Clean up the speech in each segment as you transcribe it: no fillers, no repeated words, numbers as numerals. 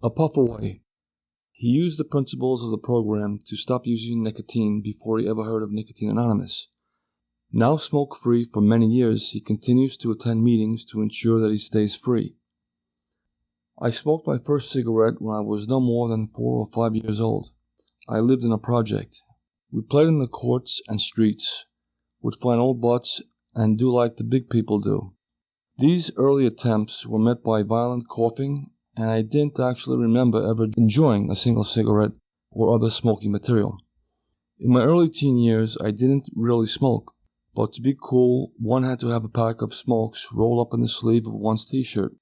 A puff away. He used the principles of the program to stop using nicotine before he ever heard of Nicotine Anonymous. Now smoke-free for many years, he continues to attend meetings to ensure that he stays free. I smoked my first cigarette when I was no more than 4 or 5 years old. I lived in a project. We played in the courts and streets, would find old butts, and do like the big people do. These early attempts were met by violent coughing, and I didn't actually remember ever enjoying a single cigarette or other smoking material. In my early teen years, I didn't really smoke, but to be cool, one had to have a pack of smokes rolled up in the sleeve of one's t-shirt.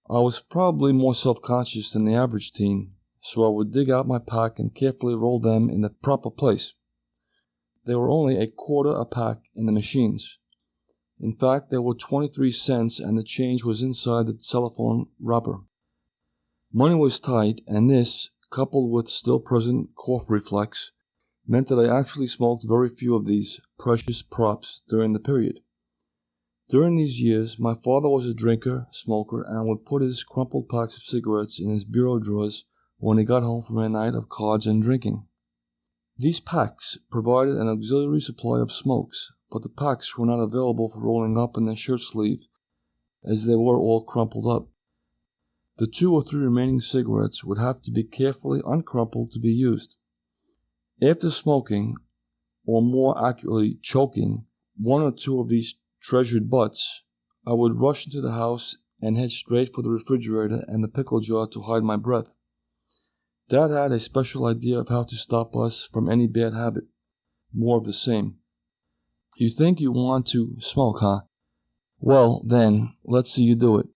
I was probably more self-conscious than the average teen, so I would dig out my pack and carefully roll them in the proper place. They were only a quarter a pack in the machines. In fact, they were 23 cents and the change was inside the cellophane wrapper. Money was tight, and this, coupled with still present cough reflex, meant that I actually smoked very few of these precious props during the period. During these years, my father was a drinker, smoker, and would put his crumpled packs of cigarettes in his bureau drawers when he got home from a night of cards and drinking. These packs provided an auxiliary supply of smokes, but the packs were not available for rolling up in the shirt sleeve, as they were all crumpled up. The 2 or 3 remaining cigarettes would have to be carefully uncrumpled to be used. After smoking, or more accurately choking, 1 or 2 of these treasured butts, I would rush into the house and head straight for the refrigerator and the pickle jar to hide my breath. Dad had a special idea of how to stop us from any bad habit. More of the same. You think you want to smoke, huh? Well, then, let's see you do it.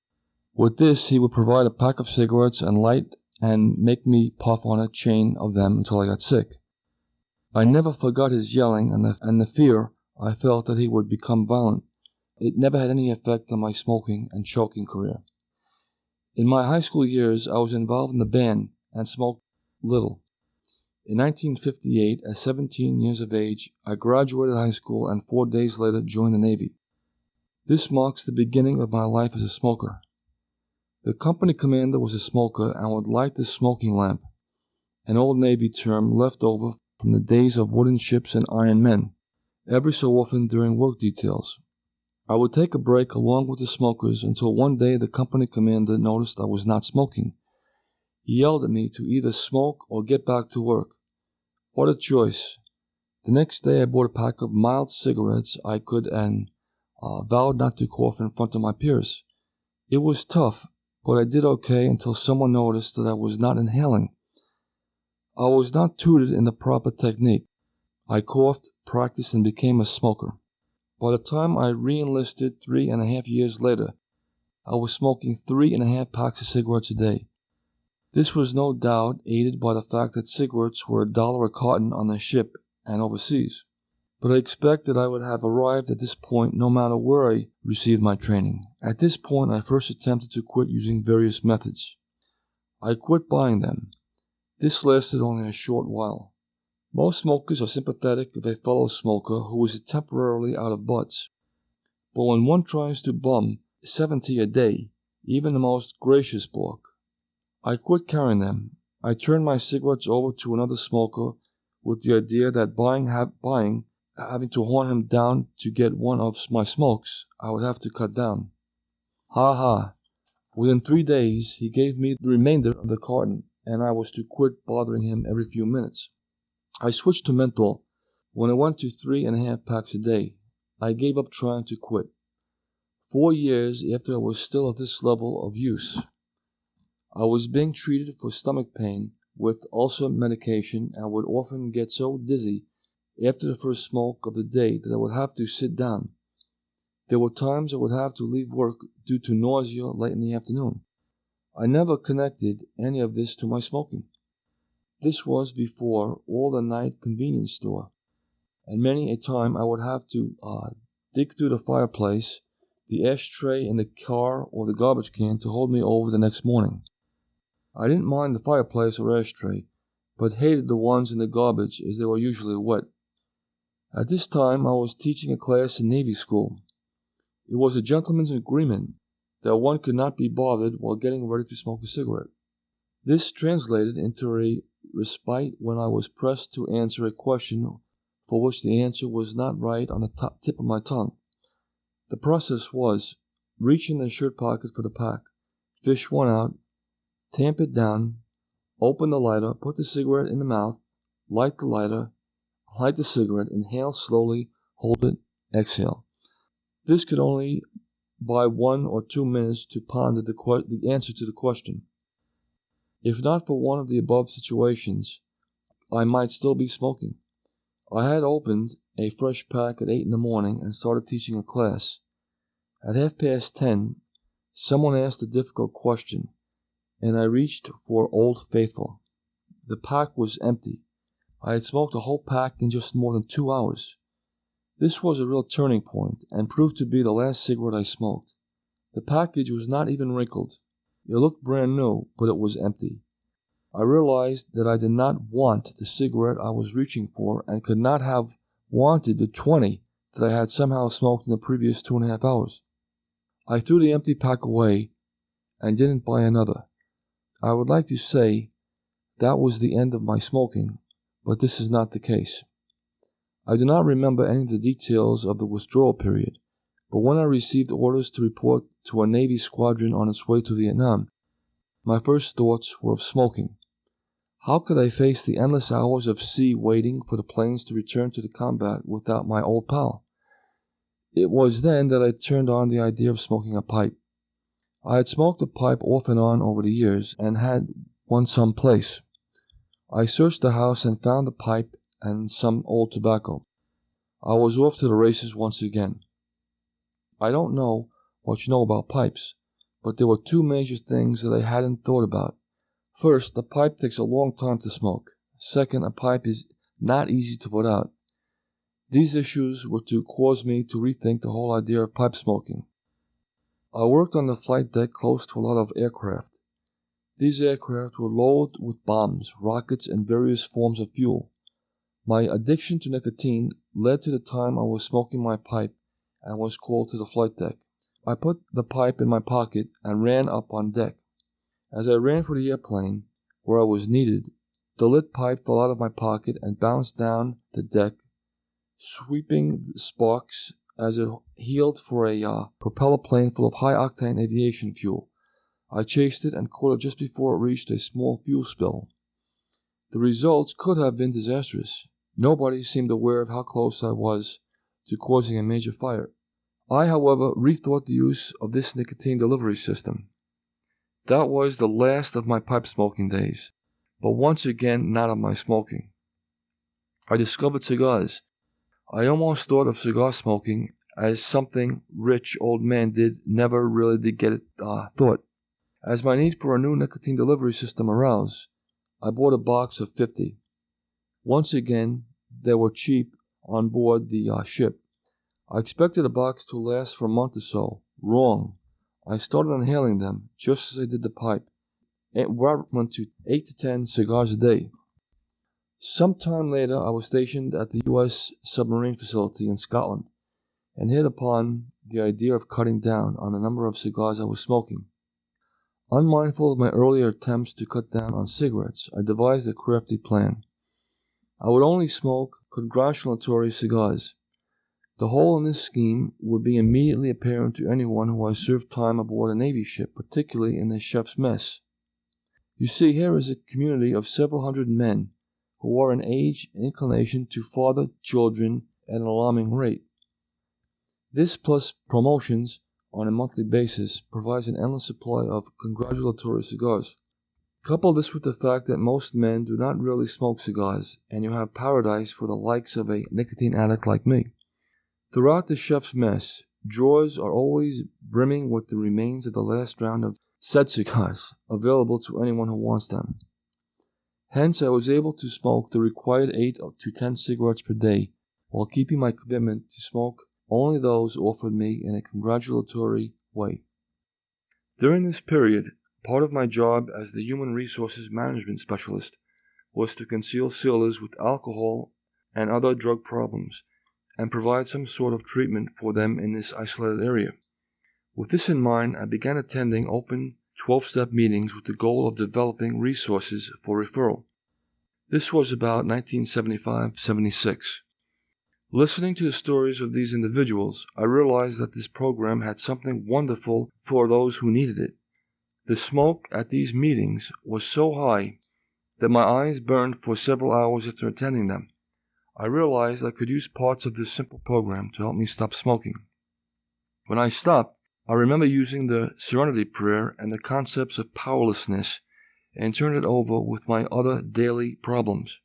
With this, he would provide a pack of cigarettes and light and make me puff on a chain of them until I got sick. I never forgot his yelling and the fear I felt that he would become violent. It never had any effect on my smoking and choking career. In my high school years, I was involved in the band and smoked little. In 1958, at 17 years of age, I graduated high school and 4 days later joined the Navy. This marks the beginning of my life as a smoker. The company commander was a smoker and would light the smoking lamp, an old Navy term left over from the days of wooden ships and iron men, every so often during work details. I would take a break along with the smokers until one day the company commander noticed I was not smoking. He yelled at me to either smoke or get back to work. What a choice. The next day I bought a pack of mild cigarettes I could and vowed not to cough in front of my peers. It was tough, but I did okay until someone noticed that I was not inhaling. I was not tutored in the proper technique. I coughed, practiced, and became a smoker. By the time I re-enlisted 3.5 years later, I was smoking 3.5 packs of cigarettes a day. This was no doubt aided by the fact that cigarettes were $1 a carton on the ship and overseas. But I expect that I would have arrived at this point no matter where I received my training. At this point, I first attempted to quit using various methods. I quit buying them. This lasted only a short while. Most smokers are sympathetic of a fellow smoker who is temporarily out of butts. But when one tries to bum 70 a day, even the most gracious balk. I quit carrying them. I turned my cigarettes over to another smoker with the idea that having to hunt him down to get one of my smokes, I would have to cut down. Ha ha. Within 3 days, he gave me the remainder of the carton, and I was to quit bothering him every few minutes. I switched to menthol. When I went to 3.5 packs a day, I gave up trying to quit. 4 years after I was still at this level of use, I was being treated for stomach pain with ulcer medication and would often get so dizzy after the first smoke of the day that I would have to sit down. There were times I would have to leave work due to nausea late in the afternoon. I never connected any of this to my smoking. This was before all the night convenience store, and many a time I would have to dig through the fireplace, the ashtray in the car, or the garbage can to hold me over the next morning. I didn't mind the fireplace or ashtray, but hated the ones in the garbage as they were usually wet. At this time I was teaching a class in Navy school. It was a gentleman's agreement that one could not be bothered while getting ready to smoke a cigarette. This translated into a respite when I was pressed to answer a question for which the answer was not right on the tip of my tongue. The process was reach in the shirt pocket for the pack, fish one out, tamp it down, open the lighter, put the cigarette in the mouth, light the lighter, light the cigarette, inhale slowly, hold it, exhale. This could only buy 1 or 2 minutes to ponder the answer to the question. If not for one of the above situations, I might still be smoking. I had opened a fresh pack at 8 in the morning and started teaching a class. At 10:30, someone asked a difficult question, and I reached for Old Faithful. The pack was empty. I had smoked a whole pack in just more than 2 hours. This was a real turning point and proved to be the last cigarette I smoked. The package was not even wrinkled. It looked brand new, but it was empty. I realized that I did not want the cigarette I was reaching for and could not have wanted the 20 that I had somehow smoked in the previous 2.5 hours. I threw the empty pack away and didn't buy another. I would like to say that was the end of my smoking, but this is not the case. I do not remember any of the details of the withdrawal period, but when I received orders to report to a Navy squadron on its way to Vietnam, my first thoughts were of smoking. How could I face the endless hours of sea waiting for the planes to return to the combat without my old pal? It was then that I turned on the idea of smoking a pipe. I had smoked a pipe off and on over the years and had one someplace. I searched the house and found the pipe and some old tobacco. I was off to the races once again. I don't know what you know about pipes, but there were 2 major things that I hadn't thought about. First, a pipe takes a long time to smoke. Second, a pipe is not easy to put out. These issues were to cause me to rethink the whole idea of pipe smoking. I worked on the flight deck close to a lot of aircraft. These aircraft were loaded with bombs, rockets, and various forms of fuel. My addiction to nicotine led to the time I was smoking my pipe and was called to the flight deck. I put the pipe in my pocket and ran up on deck. As I ran for the airplane, where I was needed, the lit pipe fell out of my pocket and bounced down the deck, sweeping sparks as it heeled for a propeller plane full of high-octane aviation fuel. I chased it and caught it just before it reached a small fuel spill. The results could have been disastrous. Nobody seemed aware of how close I was to causing a major fire. I, however, rethought the use of this nicotine delivery system. That was the last of my pipe smoking days, but once again not of my smoking. I discovered cigars. I almost thought of cigar smoking as something rich old man never really did get it thought. As my need for a new nicotine delivery system aroused, I bought a box of 50. Once again, they were cheap on board the ship. I expected the box to last for a month or so. Wrong. I started inhaling them, just as I did the pipe. It went to 8 to 10 cigars a day. Some time later, I was stationed at the U.S. submarine facility in Scotland, and hit upon the idea of cutting down on the number of cigars I was smoking. Unmindful of my earlier attempts to cut down on cigarettes, I devised a crafty plan. I would only smoke congratulatory cigars. The hole in this scheme would be immediately apparent to anyone who has served time aboard a Navy ship, particularly in the chef's mess. You see, here is a community of several hundred men who are in age and inclination to father children at an alarming rate. This plus promotions on a monthly basis provides an endless supply of congratulatory cigars. Couple this with the fact that most men do not really smoke cigars, and you have paradise for the likes of a nicotine addict like me. Throughout the chef's mess, drawers are always brimming with the remains of the last round of said cigars, available to anyone who wants them. Hence, I was able to smoke the required 8 to 10 cigarettes per day, while keeping my commitment to smoke only those offered me in a congratulatory way. During this period, part of my job as the Human Resources Management Specialist was to conceal sailors with alcohol and other drug problems, and provide some sort of treatment for them in this isolated area. With this in mind, I began attending open 12-step meetings with the goal of developing resources for referral. This was about 1975-76. Listening to the stories of these individuals, I realized that this program had something wonderful for those who needed it. The smoke at these meetings was so high that my eyes burned for several hours after attending them. I realized I could use parts of this simple program to help me stop smoking. When I stopped, I remember using the Serenity Prayer and the concepts of powerlessness and turned it over with my other daily problems.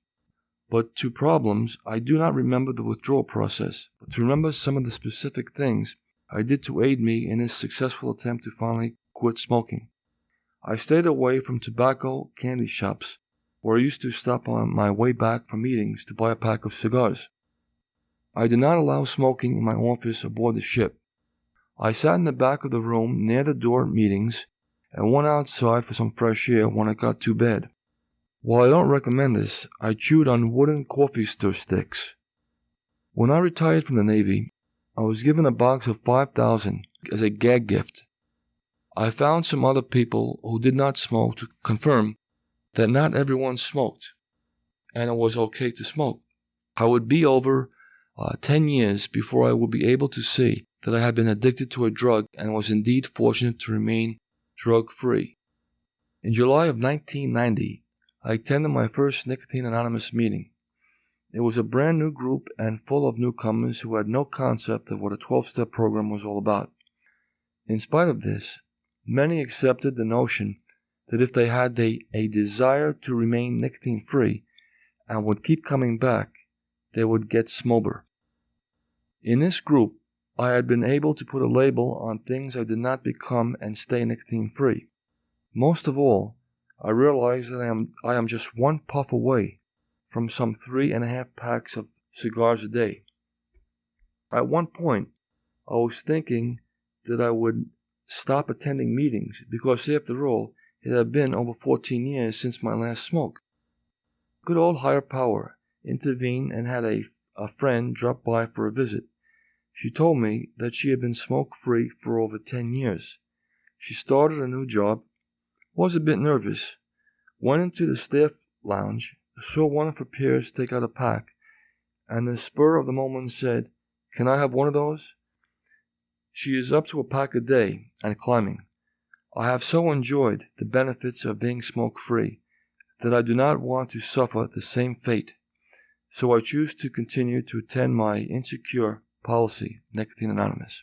But to problems, I do not remember the withdrawal process, but to remember some of the specific things I did to aid me in this successful attempt to finally quit smoking. I stayed away from tobacco candy shops, where I used to stop on my way back from meetings to buy a pack of cigars. I did not allow smoking in my office aboard the ship. I sat in the back of the room near the door at meetings and went outside for some fresh air when it got too bad. While I don't recommend this, I chewed on wooden coffee stir sticks. When I retired from the Navy, I was given a box of 5,000 as a gag gift. I found some other people who did not smoke to confirm that not everyone smoked, and it was okay to smoke. I would be over 10 years before I would be able to say that I had been addicted to a drug and was indeed fortunate to remain drug-free. In July of 1990, I attended my first Nicotine Anonymous meeting. It was a brand new group and full of newcomers who had no concept of what a 12-step program was all about. In spite of this, many accepted the notion that if they had a desire to remain nicotine-free and would keep coming back, they would get sober. In this group, I had been able to put a label on things I did not become and stay nicotine-free. Most of all, I realized that I am just one puff away from some 3.5 packs of cigars a day. At one point, I was thinking that I would stop attending meetings because, after all, it had been over 14 years since my last smoke. Good old higher power intervened and had a friend drop by for a visit. She told me that she had been smoke-free for over 10 years. She started a new job, was a bit nervous, went into the staff lounge, saw one of her peers take out a pack, and the spur of the moment said, "Can I have one of those?" She is up to a pack a day and climbing. I have so enjoyed the benefits of being smoke-free that I do not want to suffer the same fate, so I choose to continue to attend my insecure policy, Nicotine Anonymous.